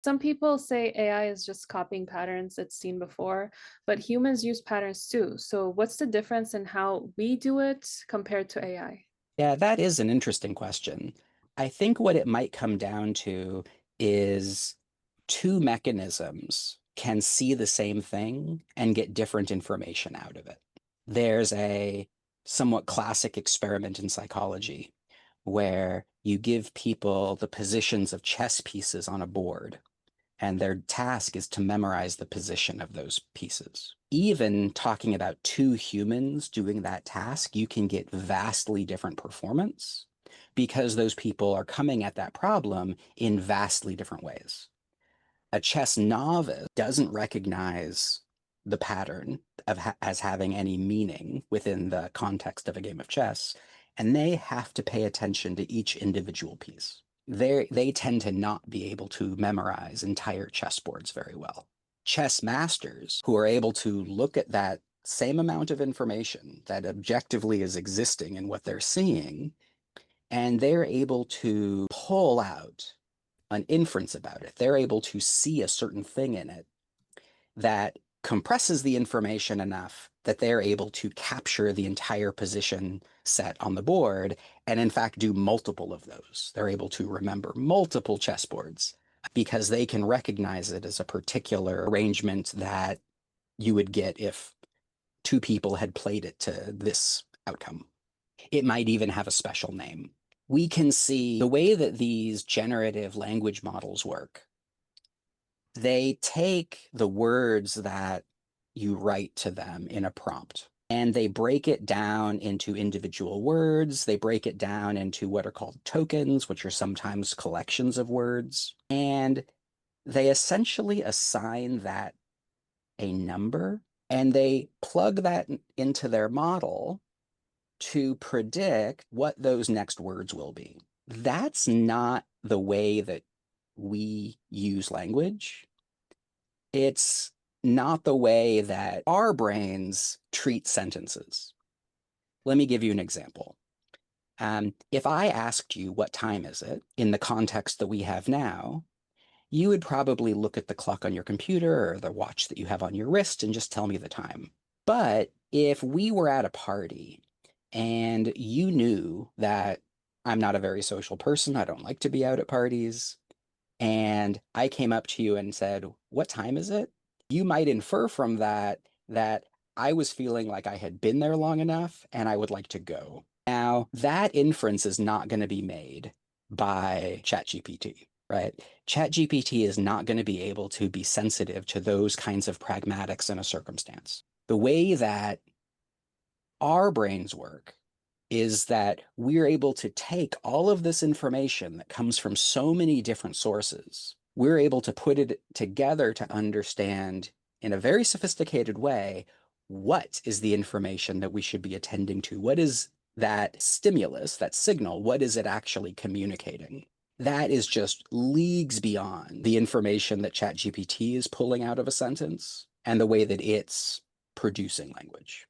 Some people say AI is just copying patterns it's seen before, but humans use patterns too. So, what's the difference in how we do it compared to AI? Yeah, that is an interesting question. I think what it might come down to is two mechanisms can see the same thing and get different information out of it. There's a somewhat classic experiment in psychology where you give people the positions of chess pieces on a board and their task is to memorize the position of those pieces. Even talking about two humans doing that task, you can get vastly different performance because those people are coming at that problem in vastly different ways. A chess novice doesn't recognize the pattern as having any meaning within the context of a game of chess, and they have to pay attention to each individual piece. They tend to not be able to memorize entire chessboards very well. Chess masters who are able to look at that same amount of information that objectively is existing in what they're seeing, and they're able to pull out an inference about it. They're able to see a certain thing in it that compresses the information enough that they're able to capture the entire position set on the board and, in fact, do multiple of those. They're able to remember multiple chessboards because they can recognize it as a particular arrangement that you would get if two people had played it to this outcome. It might even have a special name. We can see the way that these generative language models work. They take the words that you write to them in a prompt and they break it down into individual words. They break it down into what are called tokens, which are sometimes collections of words. And they essentially assign that a number and they plug that into their model to predict what those next words will be. That's not the way that we use language. It's not the way that our brains treat sentences. Let me give you an example. If I asked you what time is it in the context that we have now, you would probably look at the clock on your computer or the watch that you have on your wrist and just tell me the time. But if we were at a party and you knew that I'm not a very social person, I don't like to be out at parties, and I came up to you and said, "What time is it?" You might infer from that that I was feeling like I had been there long enough and I would like to go. Now, that inference is not going to be made by ChatGPT, right? ChatGPT is not going to be able to be sensitive to those kinds of pragmatics in a circumstance. The way that our brains work is that we're able to take all of this information that comes from so many different sources. We're able to put it together to understand in a very sophisticated way what is the information that we should be attending to? What is that stimulus, that signal? What is it actually communicating? That is just leagues beyond the information that ChatGPT is pulling out of a sentence and the way that it's producing language.